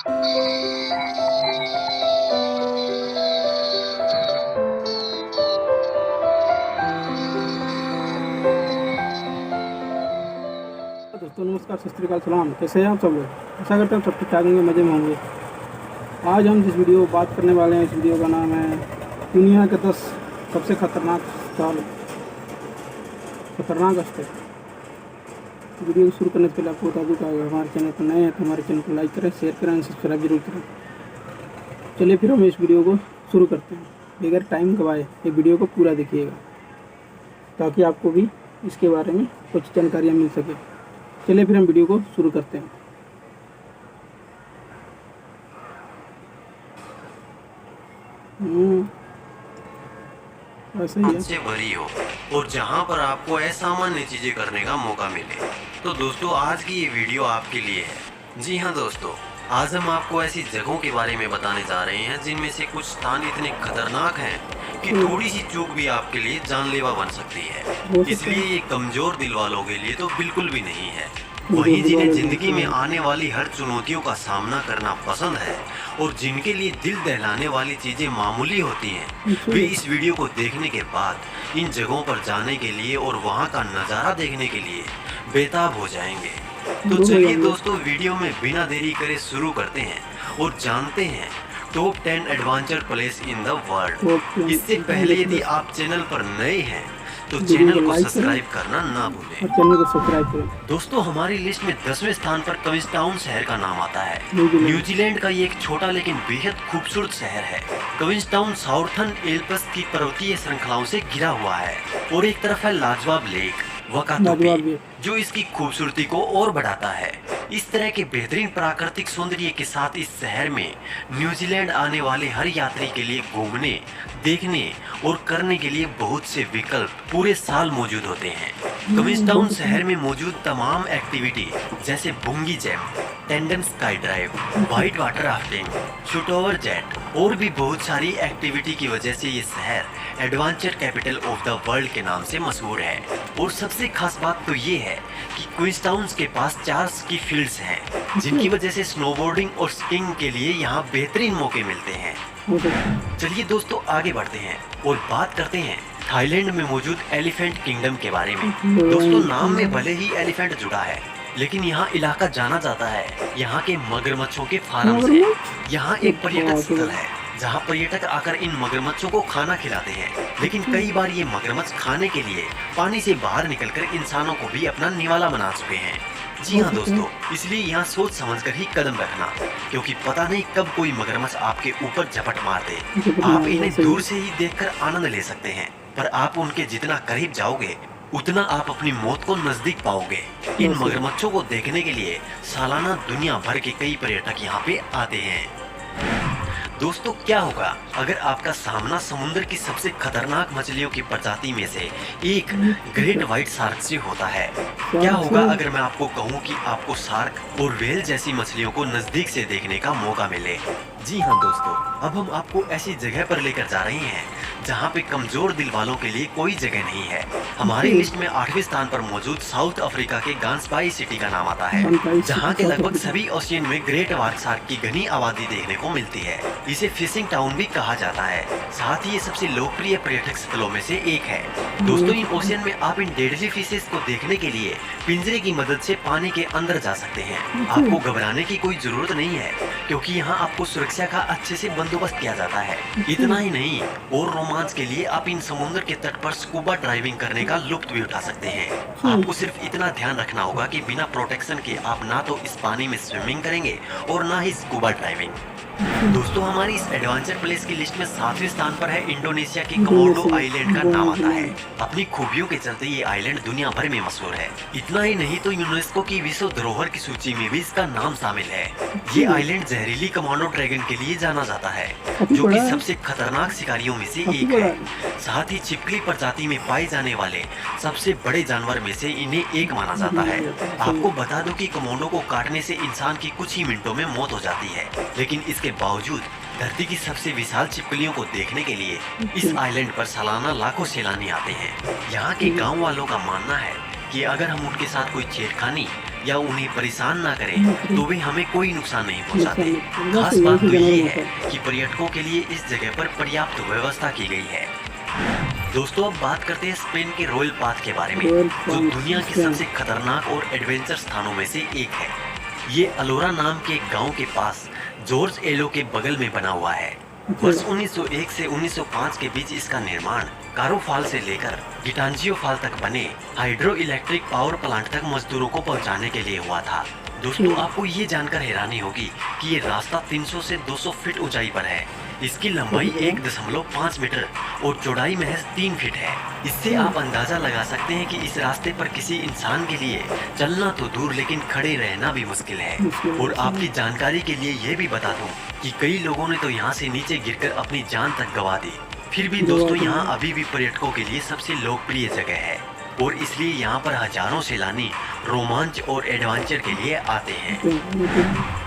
दोस्तों नमस्कार, सत श्री अकाल, सलाम। कैसे हैं आप सब लोग? आशा करते हैं सब ठीक ठाक होंगे, मज़े में होंगे। आज हम जिस वीडियो बात करने वाले हैं, इस वीडियो का नाम है दुनिया के 10 सबसे खतरनाक स्थल। वीडियो को शुरू करने से पहले आपको बता दूँ कि अगर हमारे चैनल पर नए हैं तो हमारे चैनल को लाइक करें, शेयर करें और सब्सक्राइब जरूर करें। चलिए फिर हम इस वीडियो को शुरू करते हैं। बगैर टाइम गवाए ये वीडियो को पूरा देखिएगा ताकि आपको भी इसके बारे में कुछ जानकारियाँ मिल सके। चलिए फिर हम वीडियो को शुरू करते हैं। ऐसे ही है। से भरी हो और जहां पर आपको असामान्य चीजें करने का मौका मिले। तो दोस्तों आज की ये वीडियो आपके लिए है। जी हाँ दोस्तों, आज हम आपको ऐसी जगहों के बारे में बताने जा रहे हैं जिनमें से कुछ स्थान इतने खतरनाक हैं कि थोड़ी सी चूक भी आपके लिए जानलेवा बन सकती है। इसलिए ये कमजोर दिल वालों के लिए तो बिल्कुल भी नहीं है। वहीं जिन्हें जिंदगी में आने वाली हर चुनौतियों का सामना करना पसंद है और जिनके लिए दिल दहलाने वाली चीजें मामूली होती हैं, वे इस वीडियो को देखने के बाद इन जगहों पर जाने के लिए और वहां का नजारा देखने के लिए बेताब हो जाएंगे। तो चलिए दोस्तों, वीडियो में बिना देरी करे शुरू करते हैं और जानते हैं top 10 adventure place in the world. इससे पहले यदि आप चैनल पर नए हैं तो चैनल को सब्सक्राइब करना ना भूलें। चैनल को सब्सक्राइब करें। दोस्तों हमारी लिस्ट में 10वें स्थान पर क्वींसटाउन शहर का नाम आता है। न्यूजीलैंड का ये एक छोटा लेकिन बेहद खूबसूरत शहर है। क्वींसटाउन साउथर्न एल्प्स की पर्वतीय श्रृंखलाओं से घिरा हुआ है और एक तरफ है लाजवाब लेक वकातोपी, जो इसकी खूबसूरती को और बढ़ाता है। इस तरह के बेहतरीन प्राकृतिक सौंदर्य के साथ इस शहर में न्यूजीलैंड आने वाले हर यात्री के लिए घूमने, देखने और करने के लिए बहुत से विकल्प पूरे साल मौजूद होते हैं। क्वींसटाउन शहर में मौजूद तमाम एक्टिविटी जैसे bungee jump, tandem sky drive, white water rafting, shoot over jet और भी बहुत सारी एक्टिविटी की वजह से ये शहर adventure capital of the world के नाम से मशहूर है। और सबसे खास बात तो ये है कि क्वींसटाउन के पास 4 स्की फील्ड्स हैं, जिनकी वजह से स्नोबोर्डिंग और स्कीइंग के लिए यहाँ बेहतरीन मौके मिलते हैं। चलिए दोस्तों आगे बढ़ते हैं और बात करते हैं थाईलैंड में मौजूद एलिफेंट किंगडम के बारे में। दोस्तों नाम में भले ही एलिफेंट जुड़ा है, लेकिन यहाँ इलाका जाना जाता है यहाँ के मगरमच्छों के फार्म से। यहाँ एक पर्यटक स्थल है जहाँ पर्यटक आकर इन मगरमच्छों को खाना खिलाते हैं, लेकिन कई बार ये मगरमच्छ खाने के लिए पानी से बाहर निकलकर इंसानों को भी अपना निवाला बना चुके हैं। जी हाँ दोस्तों, इसलिए यहाँ सोच समझकर ही कदम रखना, क्योंकि पता नहीं कब कोई मगरमच्छ आपके ऊपर झपट मार दे। आप इन्हें दूर से ही देखकर आनंद ले सकते हैं, पर आप उनके जितना करीब जाओगे उतना आप अपनी मौत को नजदीक पाओगे। इन मगरमच्छों को देखने के लिए सालाना दुनिया भर के कई पर्यटक यहाँ पे आते हैं। दोस्तों क्या होगा अगर आपका सामना समुद्र की सबसे खतरनाक मछलियों की प्रजाति में से एक ग्रेट व्हाइट शार्क से होता है? क्या होगा अगर मैं आपको कहूँ कि आपको शार्क और व्हेल जैसी मछलियों को नजदीक से देखने का मौका मिले? जी हाँ दोस्तों, अब हम आपको ऐसी जगह पर लेकर जा रहे हैं जहाँ पे कमजोर दिल वालों के लिए कोई जगह नहीं है। हमारी लिस्ट में 8वें स्थान पर मौजूद साउथ अफ्रीका के गांसबाई सिटी का नाम आता है, जहाँ के लगभग सभी ओशियन में ग्रेट व्हाइट शार्क की घनी आबादी देखने को मिलती है। इसे फिशिंग टाउन भी कहा जाता है। साथ ही ये सबसे लोकप्रिय पर्यटक स्थलों में से एक है। दोस्तों इन ओशियन में आप इन डेडली फिशेस को देखने के लिए पिंजरे की मदद से पानी के अंदर जा सकते हैं। आपको घबराने की कोई जरूरत नहीं है, क्योंकि यहाँ आपको सुरक्षा का अच्छे से बंदोबस्त किया जाता है। इतना ही नहीं, और रोमांच के लिए आप इन समुद्र के तट पर स्कूबा ड्राइविंग करने का लुत्फ भी उठा सकते हैं। आपको सिर्फ इतना ध्यान रखना होगा कि बिना प्रोटेक्शन के आप ना तो इस पानी में स्विमिंग करेंगे और ना ही स्कूबा ड्राइविंग। दोस्तों हमारी इस एडवेंचर प्लेस की लिस्ट में 7वें स्थान पर है इंडोनेशिया की कोमोडो आइलैंड का नाम आता है। अपनी खूबियों के चलते ये आइलैंड दुनिया भर में मशहूर है। इतना ही नहीं तो यूनेस्को की विश्व धरोहर की सूची में भी इसका नाम शामिल है। ये आइलैंड जहरीली कमांडो ड्रैगन के लिए जाना जाता है, जो कि सबसे खतरनाक शिकारियों में से एक है। साथ ही छिपकली प्रजाति में पाए जाने वाले सबसे बड़े जानवर में से इन्हें एक माना जाता है। आपको बता दो कि कमांडो को काटने से इंसान की कुछ ही मिनटों में मौत हो जाती है, लेकिन इसके बावजूद धरती की सबसे विशाल छिपकलियों को देखने के लिए इस आइलैंड पर सालाना लाखों सैलानी आते हैं। यहाँ के गांव वालों का मानना है कि अगर हम उनके साथ कोई छेड़खानी या उन्हें परेशान ना करें तो वे हमें कोई नुकसान नहीं पहुंचाते। खास बात तो ये है कि पर्यटकों के लिए इस जगह पर पर्याप्त व्यवस्था की गई है। दोस्तों अब बात करते हैं स्पेन के रॉयल पाथ के बारे में, जो दुनिया के सबसे खतरनाक और एडवेंचर स्थानों में से एक है। ये अलोरा नाम के एक गांव के पास जॉर्ज एलो के बगल में बना हुआ है। वर्ष 1901 से 1905 के बीच इसका निर्माण कारो फाल से लेकर गिटांजियो फाल तक बने हाइड्रो इलेक्ट्रिक पावर प्लांट तक मजदूरों को पहुंचाने के लिए हुआ था। दोस्तों आपको ये जानकर हैरानी होगी कि ये रास्ता 300 से 200 फीट ऊंचाई पर है। इसकी लंबाई 1.5 मीटर और चौड़ाई महज 3 फीट है। इससे आप अंदाजा लगा सकते हैं कि इस रास्ते पर किसी इंसान के लिए चलना तो दूर लेकिन खड़े रहना भी मुश्किल है। और आपकी जानकारी के लिए ये भी बता दूं कि कई लोगों ने तो यहाँ से नीचे गिरकर अपनी जान तक गंवा दी। फिर भी दोस्तों यहाँ अभी भी पर्यटकों के लिए सबसे लोकप्रिय जगह है और इसलिए यहाँ पर हजारों सैलानी रोमांच और एडवेंचर के लिए आते हैं।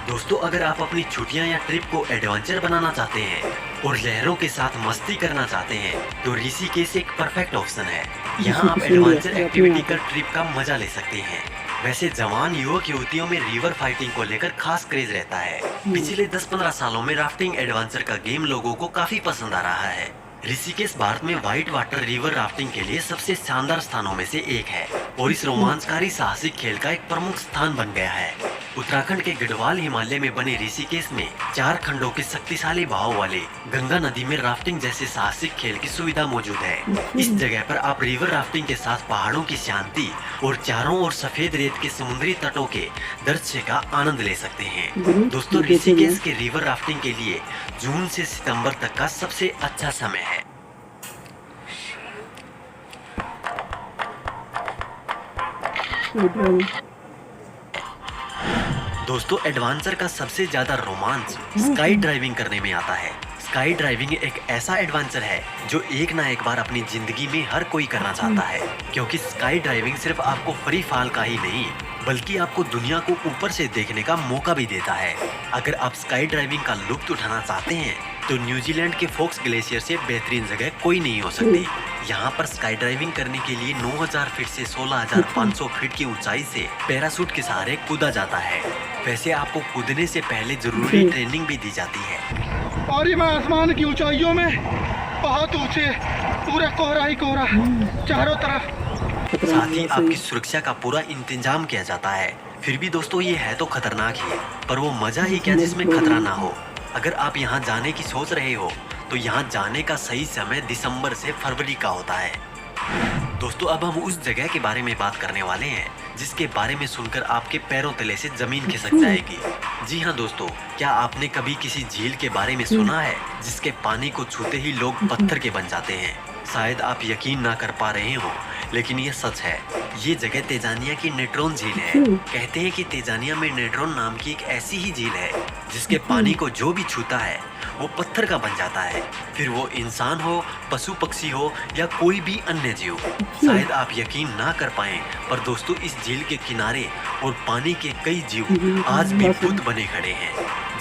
दोस्तों अगर आप अपनी छुट्टियां या ट्रिप को एडवेंचर बनाना चाहते हैं और लहरों के साथ मस्ती करना चाहते हैं तो ऋषिकेश एक परफेक्ट ऑप्शन है। यहाँ आप एडवेंचर एक्टिविटी कर ट्रिप का मजा ले सकते हैं। वैसे जवान युवक युवतियों में रिवर फाइटिंग को लेकर खास क्रेज रहता है। पिछले 10-15 सालों में राफ्टिंग एडवेंचर का गेम लोगों को काफी पसंद आ रहा है। ऋषिकेश भारत में व्हाइट वाटर रिवर राफ्टिंग के लिए सबसे शानदार स्थानों में से एक है और इस रोमांचकारी साहसिक खेल का एक प्रमुख स्थान बन गया है। उत्तराखंड के गढ़वाल हिमालय में बने ऋषिकेश में 4 खंडों के शक्तिशाली बहाव वाले गंगा नदी में राफ्टिंग जैसे साहसिक खेल की सुविधा मौजूद है। इस जगह पर आप रिवर राफ्टिंग के साथ पहाड़ों की शांति और चारों ओर सफेद रेत के समुद्री तटों के दृश्य का आनंद ले सकते हैं। दोस्तों ऋषिकेश के रिवर राफ्टिंग के लिए जून से सितंबर तक का सबसे अच्छा समय है। दोस्तों एडवेंचर का सबसे ज्यादा रोमांच स्काई ड्राइविंग करने में आता है। स्काई ड्राइविंग एक ऐसा एडवेंचर है जो एक ना एक बार अपनी जिंदगी में हर कोई करना चाहता है, क्योंकि स्काई ड्राइविंग सिर्फ आपको फ्री फॉल का ही नहीं बल्कि आपको दुनिया को ऊपर से देखने का मौका भी देता है। अगर आप स्काई ड्राइविंग का लुत्फ उठाना चाहते हैं तो न्यूजीलैंड के फोक्स ग्लेशियर से बेहतरीन जगह कोई नहीं हो सकती। यहाँ पर स्काई ड्राइविंग करने के लिए 9000 फीट से 16500 फीट की ऊंचाई से पैराशूट के सहारे कूदा जाता है। वैसे आपको कूदने से पहले जरूरी ट्रेनिंग भी दी जाती है। और ये मैं आसमान की ऊंचाइयों में बहुत ऊंचे पूरा कोहरा ही कोहरा चारों तरफ, साथ ही आपकी सुरक्षा का पूरा इंतजाम किया जाता है। फिर भी दोस्तों ये है तो खतरनाक ही, पर वो मजा ही क्या जिसमें खतरा ना हो। अगर आप यहाँ जाने की सोच रहे हो तो यहाँ जाने का सही समय दिसंबर से फरवरी का होता है। दोस्तों अब हम उस जगह के बारे में बात करने वाले हैं जिसके बारे में सुनकर आपके पैरों तले से जमीन खिसक जाएगी। जी हाँ दोस्तों, क्या आपने कभी किसी झील के बारे में सुना है जिसके पानी को छूते ही लोग पत्थर के बन जाते हैं? शायद आप यकीन ना कर पा रहे हो, लेकिन ये सच है। ये जगह तेजानिया की नेट्रॉन झील है। कहते हैं कि तेजानिया में नेट्रॉन नाम की एक ऐसी ही झील है जिसके पानी को जो भी छूता है वो पत्थर का बन जाता है, फिर वो इंसान हो, पशु पक्षी हो या कोई भी अन्य जीव। शायद आप यकीन ना कर पाएं, पर दोस्तों इस झील के किनारे और पानी के कई जीव आज भी भूत बने खड़े हैं,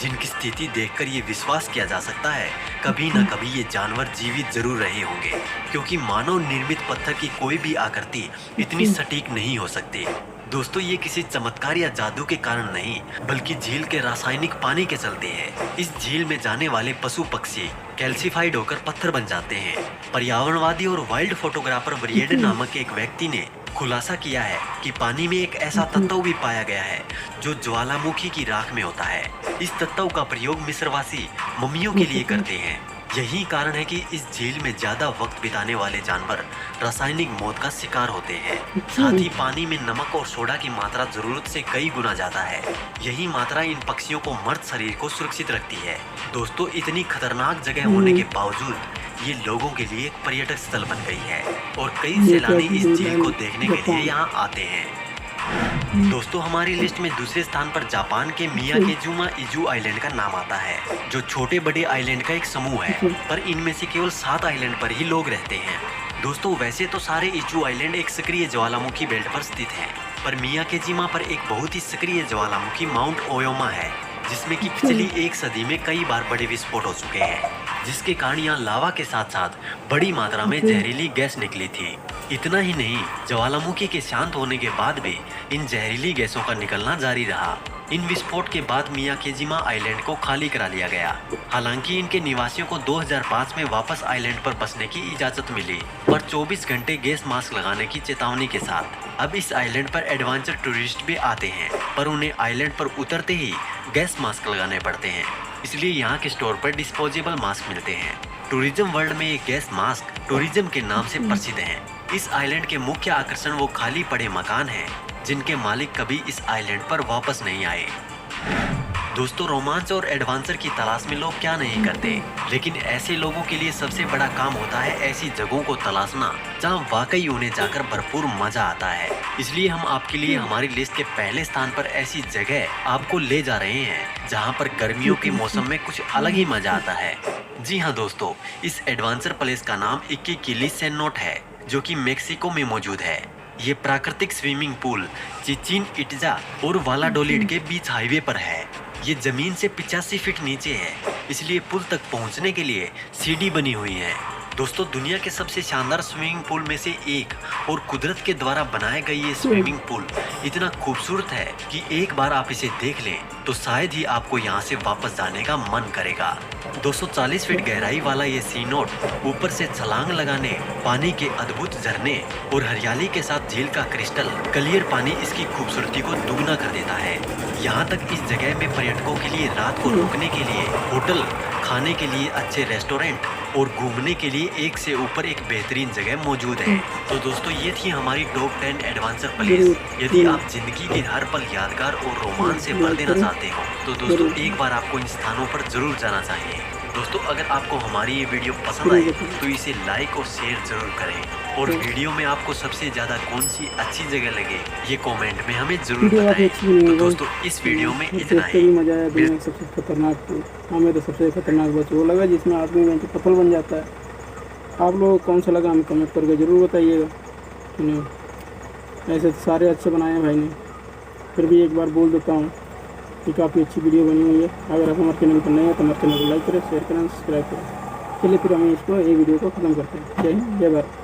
जिनकी स्थिति देखकर ये विश्वास किया जा सकता है कभी न कभी ये जानवर जीवित जरूर रहे होंगे, क्योंकि मानव निर्मित पत्थर की कोई भी आकृति इतनी सटीक नहीं हो सकती। दोस्तों ये किसी चमत्कार या जादू के कारण नहीं बल्कि झील के रासायनिक पानी के चलते है। इस झील में जाने वाले पशु पक्षी कैल्सीफाइड होकर पत्थर बन जाते हैं। पर्यावरणवादी और वाइल्ड फोटोग्राफर ब्रियड नामक एक व्यक्ति ने खुलासा किया है कि पानी में एक ऐसा तत्व भी पाया गया है जो ज्वालामुखी की राख में होता है। इस तत्व का प्रयोग मिस्रवासी मम्मियों के लिए करते हैं। यही कारण है कि इस झील में ज्यादा वक्त बिताने वाले जानवर रासायनिक मौत का शिकार होते हैं। साथ ही पानी में नमक और सोडा की मात्रा जरूरत से कई गुना ज्यादा है। यही मात्रा इन पक्षियों को मर्द शरीर को सुरक्षित रखती है। दोस्तों इतनी खतरनाक जगह होने के बावजूद ये लोगों के लिए एक पर्यटक स्थल बन गई है और कई सैलानी इस झील को देखने के लिए यहाँ आते हैं। दोस्तों हमारी लिस्ट में दूसरे स्थान पर जापान के मियाकेजुमा इजू आइलैंड का नाम आता है, जो छोटे बड़े आइलैंड का एक समूह है, पर इनमें से केवल 7 आइलैंड पर ही लोग रहते हैं। दोस्तों वैसे तो सारे इजू आइलैंड एक सक्रिय ज्वालामुखी बेल्ट पर स्थित है, पर मियाकेजिमा पर एक बहुत ही सक्रिय ज्वालामुखी माउंट ओयोमा है, जिसमें कि पिछली 1 सदी में कई बार बड़े विस्फोट हो चुके हैं, जिसके कारण यहाँ लावा के साथ साथ बड़ी मात्रा में जहरीली गैस निकली थी। इतना ही नहीं, ज्वालामुखी के शांत होने के बाद भी इन जहरीली गैसों का निकलना जारी रहा। इन विस्फोट के बाद मियाकेजिमा आइलैंड को खाली करा लिया गया। हालांकि इनके निवासियों को 2005 में वापस आइलैंड पर बसने की इजाजत मिली, पर 24 घंटे गैस मास्क लगाने की चेतावनी के साथ। अब इस आइलैंड पर एडवेंचर टूरिस्ट भी आते हैं, पर उन्हें आइलैंड पर उतरते ही गैस मास्क लगाने पड़ते हैं, इसलिए यहाँ के स्टोर पर डिस्पोजेबल मास्क मिलते हैं। टूरिज्म वर्ल्ड में ये गैस मास्क टूरिज्म के नाम से प्रसिद्ध हैं। इस आइलैंड के मुख्य आकर्षण वो खाली पड़े मकान हैं जिनके मालिक कभी इस आइलैंड पर वापस नहीं आए। दोस्तों, रोमांच और एडवेंचर की तलाश में लोग क्या नहीं करते, लेकिन ऐसे लोगों के लिए सबसे बड़ा काम होता है ऐसी जगहों को तलाशना जहां वाकई उन्हें जाकर भरपूर मजा आता है। इसलिए हम आपके लिए हमारी लिस्ट के पहले स्थान पर ऐसी जगह आपको ले जा रहे हैं जहां पर गर्मियों के मौसम में कुछ अलग ही मजा आता है। जी हाँ दोस्तों, इस एडवेंचर प्लेस का नाम इक्किकिली सेनोट है, जो कि मेक्सिको में मौजूद है। ये प्राकृतिक स्विमिंग पूल चिचिन इट्जा और वालाडोलिड के बीच हाईवे पर है। ये जमीन से 85 फीट नीचे है, इसलिए पुल तक पहुंचने के लिए सीढ़ी बनी हुई है। दोस्तों, दुनिया के सबसे शानदार स्विमिंग पूल में से एक और कुदरत के द्वारा बनाए गए ये स्विमिंग पूल इतना खूबसूरत है कि एक बार आप इसे देख लें तो शायद ही आपको यहाँ से वापस जाने का मन करेगा। 240 फीट गहराई वाला ये सीनोट ऊपर से छलांग लगाने, पानी के अद्भुत झरने और हरियाली के साथ झील का क्रिस्टल क्लियर पानी इसकी खूबसूरती को दुगना कर देता है। यहाँ तक इस जगह में पर्यटकों के लिए रात को रुकने के लिए होटल, खाने के लिए अच्छे रेस्टोरेंट और घूमने के लिए एक से ऊपर एक बेहतरीन जगह मौजूद है। तो दोस्तों, ये थी हमारी टॉप 10 एडवेंचर प्लेस। यदि आप जिंदगी के हर पल यादगार और रोमांच से भर देना चाहते हो तो दोस्तों एक बार आपको इन स्थानों पर जरूर जाना चाहिए। दोस्तों, अगर आपको हमारी ये वीडियो पसंद आई तो इसे लाइक और शेयर जरूर करें, और वीडियो में आपको सबसे ज्यादा कौन सी अच्छी जगह लगे ये कमेंट में हमें जरूर बताएं। तो दोस्तों, इस वीडियो में इतना ही। मजा आया। दुनिया का सबसे खतरनाक पूल हमें तो सबसे खतरनाक बस वो लगा जिसमें आदमी में कपल बन जाता है। आप लोगों को कौन सा लगा हमें कमेंट करके जरूर बताइएगा। कि नहीं, ऐसे तो सारे अच्छे बनाए हैं भाई ने, फिर भी एक बार बोल देता हूँ कि काफ़ी अच्छी वीडियो बनी हुई है। अगर आप हमारे चैनल पर नए हैं तो हमारे चैनल को लाइक करें, शेयर करें, सब्सक्राइब करें। चलिए फिर हम इसको ये वीडियो को ख़त्म करते हैं। जय हिंद, जय भारत।